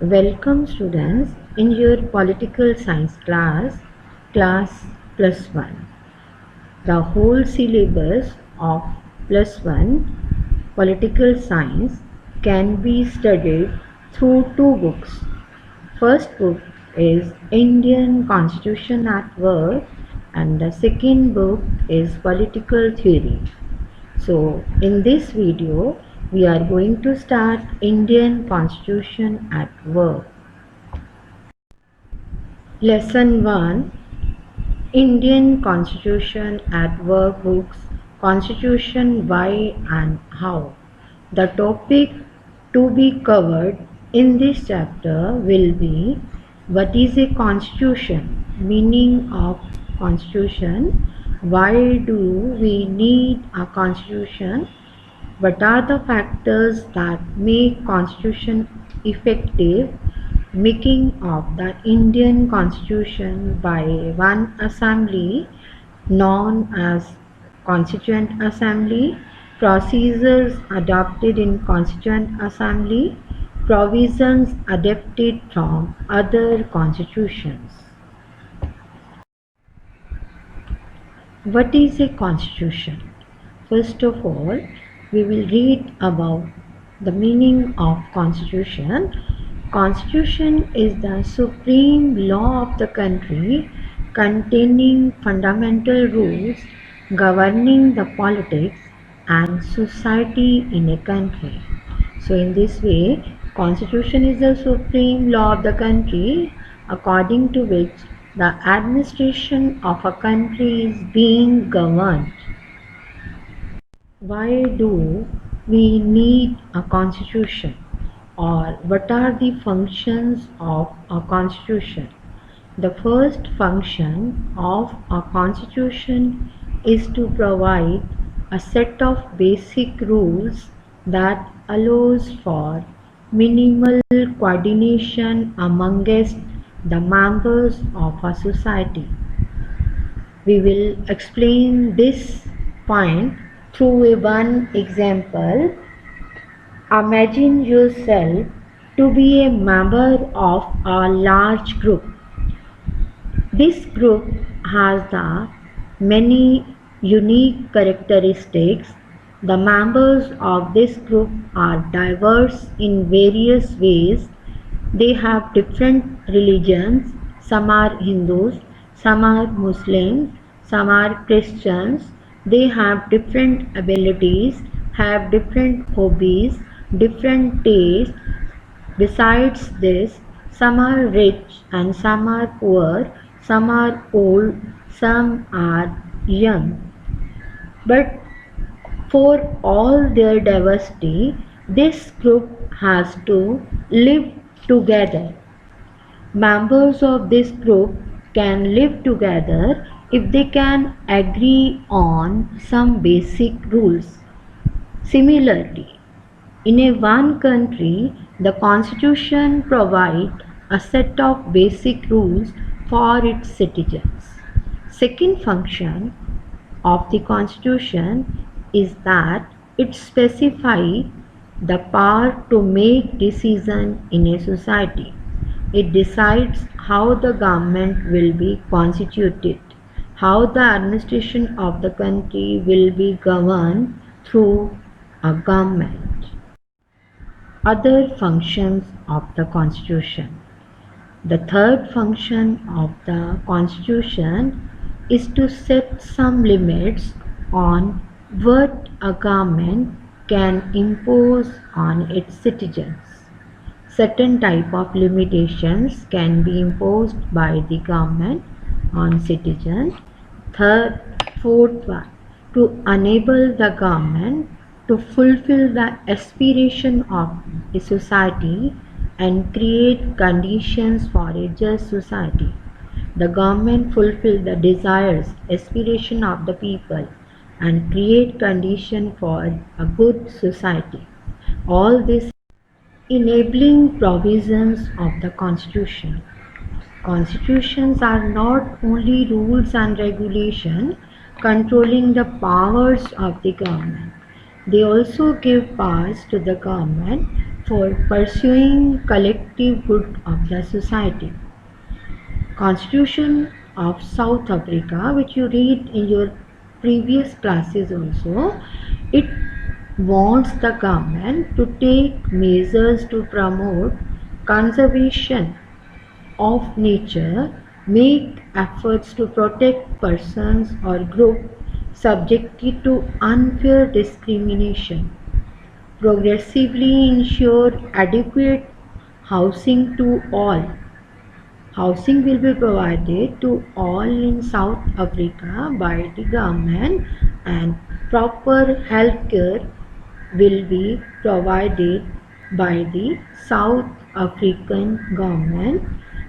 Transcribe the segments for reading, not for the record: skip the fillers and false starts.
Welcome students in your political science class plus 1. The whole syllabus of plus 1 political science can be studied through two books. First book is Indian Constitution at Work and the second book is Political Theory. So in this video we are going to start Indian Constitution at Work. Lesson 1, Indian Constitution at Work books, Constitution Why and How. The topic to be covered in this chapter will be what is a constitution, meaning of constitution, why do we need a constitution, what are the factors that make constitution effective, making of the Indian Constitution by one assembly known as Constituent Assembly, procedures adopted in Constituent Assembly, provisions adapted from other constitutions. What is a constitution? First of all, we will read about the meaning of constitution. Constitution is the supreme law of the country containing fundamental rules governing the politics and society in a country. So in this way, constitution is the supreme law of the country according to which the administration of a country is being governed. Why do we need a constitution, or what are the functions of a constitution? The first function of a constitution is to provide a set of basic rules that allows for minimal coordination amongst the members of a society. We will explain this point through one example. Imagine yourself to be a member of a large group. This group has the many unique characteristics. The members of this group are diverse in various ways. They have different religions. Some are Hindus, some are Muslims, some are Christians. They have different abilities, have different hobbies, different tastes. Besides this, some are rich and some are poor, some are old, some are young. But for all their diversity, this group has to live together. Members of this group can live together if they can agree on some basic rules. Similarly, in a one country, the constitution provides a set of basic rules for its citizens. Second function of the constitution is that it specifies the power to make decisions in a society. It decides how the government will be constituted, how the administration of the country will be governed through a government. Other functions of the constitution. The third function of the constitution is to set some limits on what a government can impose on its citizens. Certain type of limitations can be imposed by the government on citizens. Fourth one, to enable the government to fulfill the aspiration of a society and create conditions for a just society. The government fulfill the desires, aspiration of the people and create condition for a good society. All this enabling provisions of the Constitution. Constitutions are not only rules and regulation controlling the powers of the government. They also give powers to the government for pursuing collective good of the society. Constitution of South Africa, which you read in your previous classes also, it wants the government to take measures to promote conservation of nature, make efforts to protect persons or groups subjected to unfair discrimination, progressively ensure adequate housing to all. Housing will be provided to all in South Africa by the government, and proper healthcare will be provided by the South African government.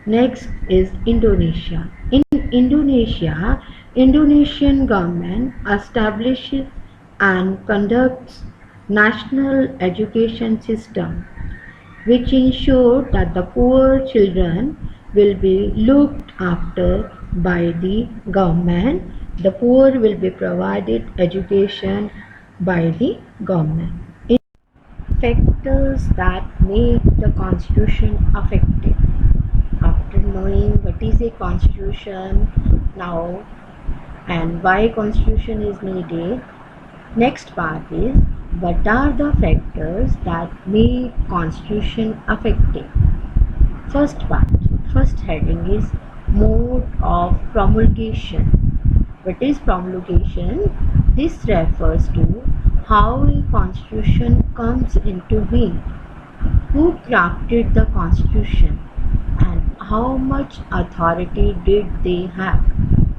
Next is Indonesia. In Indonesia, Indonesian government establishes and conducts national education system which ensure that the poor children will be looked after by the government. The poor will be provided education by the government. Factors that make the constitution effective. After knowing what is a constitution now and why constitution is needed, next part is what are the factors that make constitution effective. First part, first heading is mode of promulgation. What is promulgation? This refers to how a constitution comes into being, who crafted the constitution, and how much authority did they have.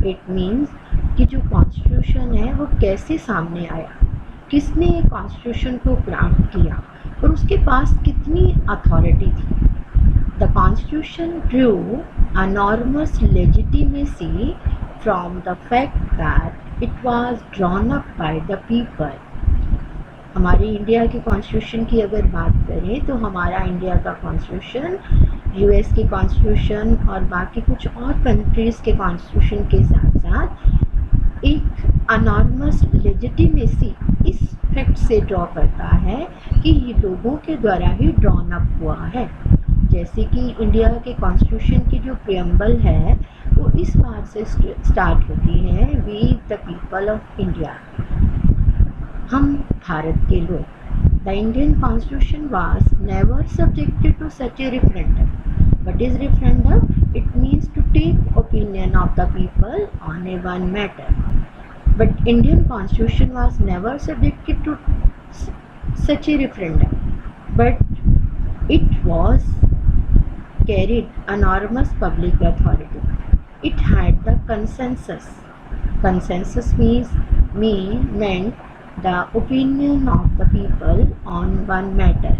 It means कि जो constitution है वो कैसे सामने आया, किसने constitution को craft किया और उसके पास कितनी अथॉरिटी थी. The constitution drew enormous legitimacy from the fact that it was drawn up by the people. हमारी इंडिया के कॉन्स्टिट्यूशन की अगर बात करें तो हमारा इंडिया का कॉन्स्टिट्यूशन यूएस के कॉन्स्टिट्यूशन और बाकी कुछ और कंट्रीज़ के कॉन्स्टिट्यूशन के साथ साथ एक अनॉर्मस लेजिटिमेसी इस फैक्ट से ड्रॉ करता है कि ये लोगों के द्वारा ही ड्रॉन अप हुआ है. जैसे कि इंडिया के कॉन्स्टिट्यूशन की जो प्रियम्बल है वो इस बात से स्टार्ट होती है, we the people of India, हम भारत के लोग. The Indian constitution was never subjected to such a referendum. What is referendum? It means to take opinion of the people on a one matter. But Indian constitution was never subjected to such a referendum, but it was carried enormous public authority. It had the consensus. Consensus meant the opinion of the people on one matter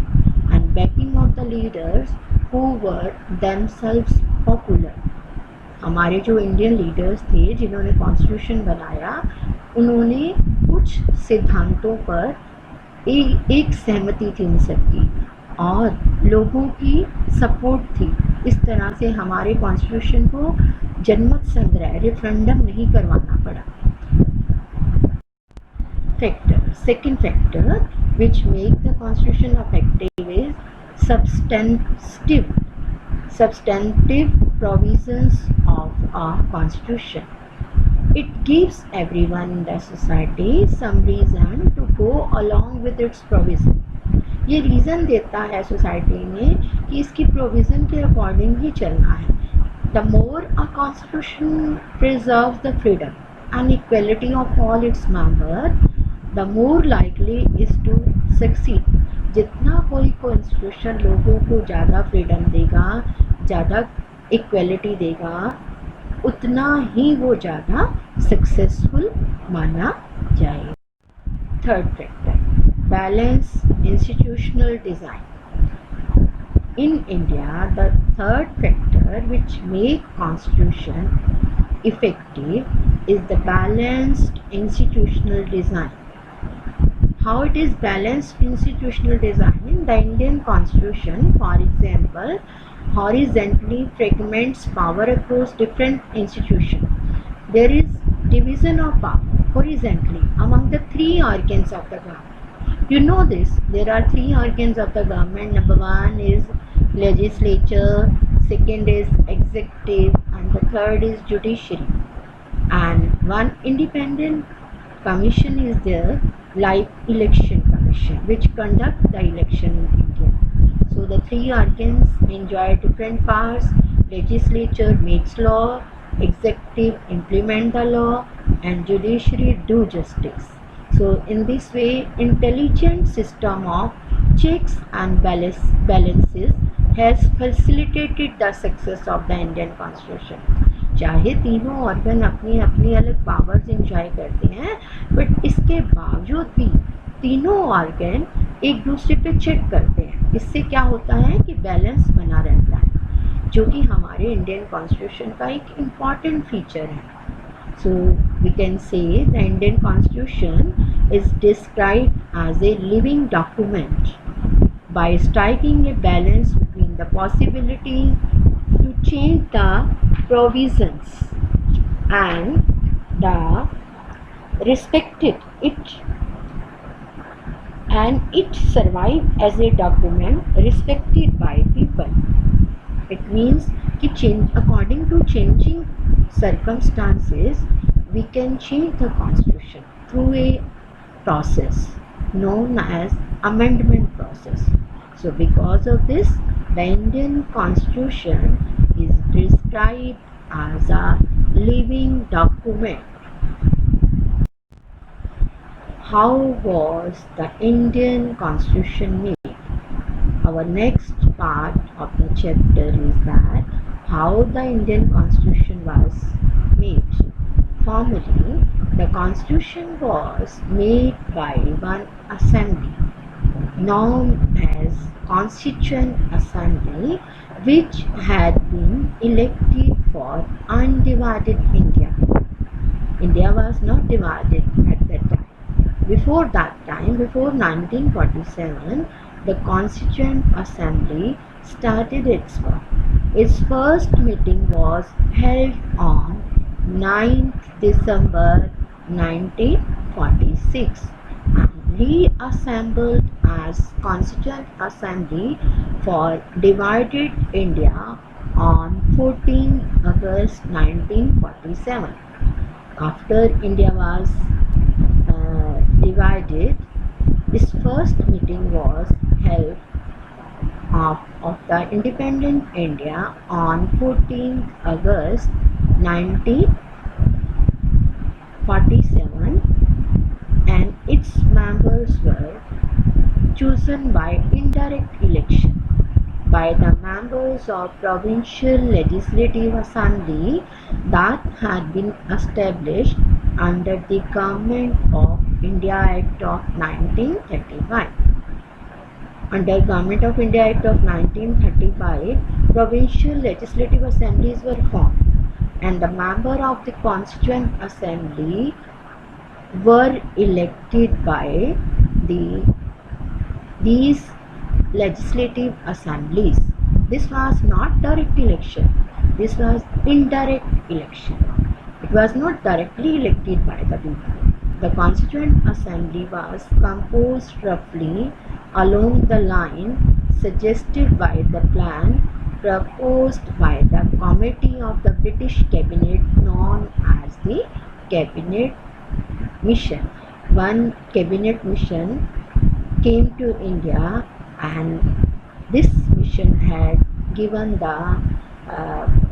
and backing of the leaders who were themselves popular. हमारे जो Indian leaders थे जिन्होंने constitution बनाया, उन्होंने कुछ सिद्धांतों पर एक सहमति थी उन सबकी और लोगों की सपोर्ट थी. इस तरह से हमारे कॉन्स्टिट्यूशन को जनमत संग्रह रेफरेंडम नहीं करवाना पड़ा. Factor, second factor which make the constitution effective is substantive provisions of a constitution. It gives everyone in the society some reason to go along with its provision. ये रीज़न देता है society में कि इसकी provision के according ही चलना है. The more a constitution preserve the freedom and equality of all its member, the more likely is to succeed. जितना कोई कॉन्स्टिट्यूशन लोगों को ज़्यादा फ्रीडम देगा, ज़्यादा इक्वलिटी देगा, उतना ही वो ज़्यादा सक्सेसफुल माना जाएगा. Third factor, balance institutional design. In India, the third factor which make constitution effective is the balanced institutional design. How it is balanced institutional design? The Indian constitution, for example, horizontally fragments power across different institutions. There is division of power horizontally among the three organs of the government. You know this. There are three organs of the government. Number one is legislature, second is executive, and the third is judiciary. And one independent commission is there, like election commission, which conduct the election in India. So the three organs enjoy different powers. Legislature makes law, executive implement the law, and judiciary do justice. So in this way, intelligent system of checks and balances has facilitated the success of the Indian Constitution. चाहे तीनों organ अपनी अपनी अलग powers enjoy करते हैं, but इसके बावजूद भी तीनों ऑर्गन एक दूसरे पे चेक करते हैं. इससे क्या होता है कि बैलेंस बना रहता है, जो कि हमारे इंडियन कॉन्स्टिट्यूशन का एक इम्पॉर्टेंट फीचर है. So we can say the Indian Constitution is described as a living document by striking a balance between the possibility to change the provisions and the respected it, and it survived as a document respected by people. It means कि according to changing circumstances, we can change the constitution through a process known as amendment process. So because of this, the Indian Constitution is described as a living document. How was the Indian Constitution made? Our next part of the chapter is that how the Indian Constitution was made. Formally, the Constitution was made by one assembly known as Constituent Assembly, which had been elected for undivided India. India was not divided at that time. Before that time, before 1947, the Constituent Assembly started its work. Its first meeting was held on 9th December 1946 and reassembled as Constituent Assembly for divided India on 14th August 1947. After India was divided, this first meeting was held of the independent India on 14th August 1947, and its members were chosen by indirect election by the members of Provincial Legislative Assembly that had been established under the Government of India Act of 1935. Under Government of India Act of 1935, provincial legislative assemblies were formed, and the members of the Constituent Assembly were elected by these legislative assemblies. This was not direct election, this was indirect election. It was not directly elected by the people. The Constituent Assembly was composed roughly along the line suggested by the plan proposed by the committee of the British Cabinet known as the Cabinet Mission. One Cabinet Mission came to India, and this mission had given the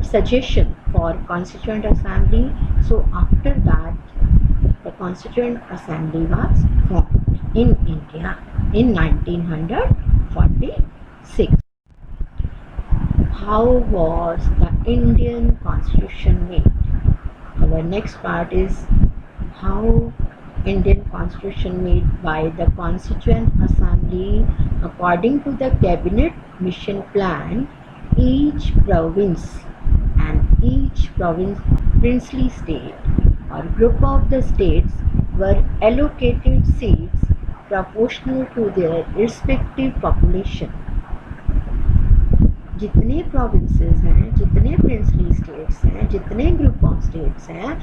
suggestion for Constituent Assembly. So after that, the Constituent Assembly was formed in India in 1946. How was the Indian Constitution made? Our next part is how Indian Constitution made by the Constituent Assembly. According to the Cabinet Mission Plan, each province and each princely state or group of the states were allocated seats proportional to their respective population. जितने provinces हैं, जितने princely states हैं, जितने group of states हैं,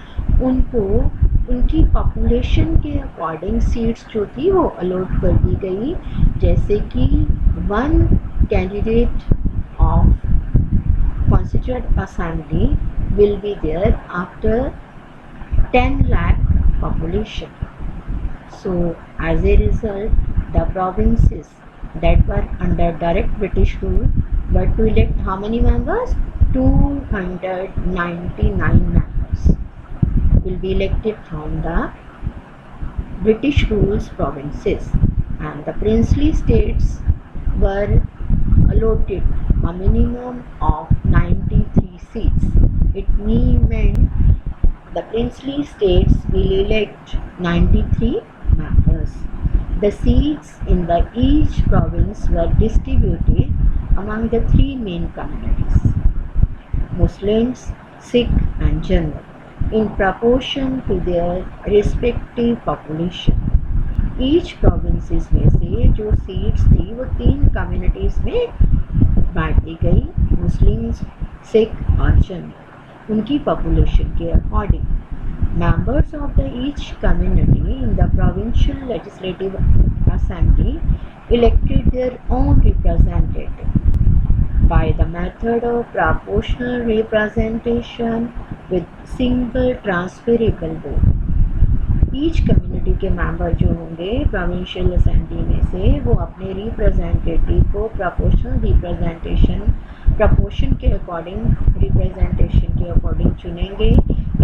उनको उनकी population के according seats जो थी वो अलॉट कर दी गई, जैसे कि 1 candidate of Constituent Assembly will be there after 10 lakh population. So as a result, the provinces that were under direct British rule were to elect how many members? 299 members will be elected from the British rules provinces, and the princely states were allotted a minimum of 93 seats. It meant the princely states will elect 93 members. The seats in each province were distributed among the three main communities: Muslims, Sikh and Jain, in proportion to their respective population. Each provinces में से जो seats थी वो 3 communities में बांट दी गई, Muslims, Sikh और जैन, उनकी पॉपुलेशन के according. Members of each community in the provincial legislative assembly elected their own representative by the method of proportional representation with single transferable vote. Each community के मेंबर जो होंगे प्रोविंशियल असेंबली में से वो अपने रिप्रेजेंटेटिव को proportion के according representation के अकॉर्डिंग चुनेंगे.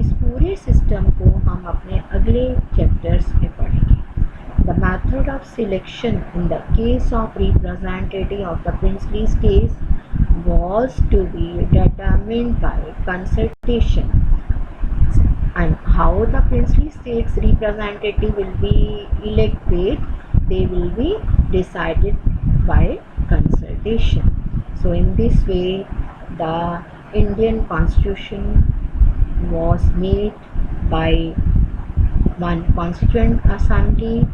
इस पूरे सिस्टम को हम अपने अगले चैप्टर्स में पढ़ेंगे. The method of selection in the case of representative of the princely states was to be determined by consultation, and how the princely states representative will be elected, they will be decided by consultation. So in this way the Indian Constitution was made by one constituent assembly.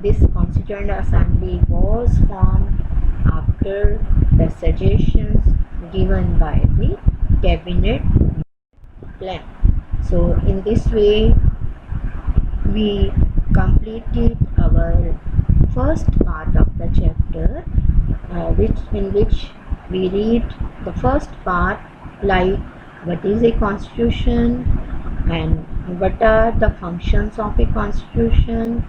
This constituent assembly was formed after the suggestions given by the cabinet plan. So in this way we completed our first part of the chapter, in which we read the first part, like what is a constitution and what are the functions of a constitution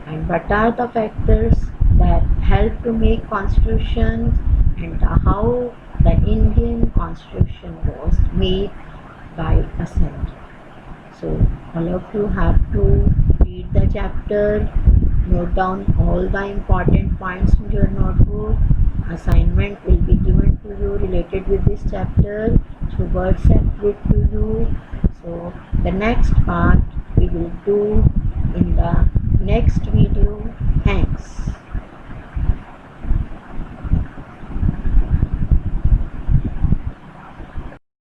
and what are the factors that help to make constitutions, and how the Indian Constitution was made by assembly. So all of you have to read the chapter, note down all the important points in your notebook. Assignment will be given to you related with this chapter through WhatsApp group to you. So the next part we will do in the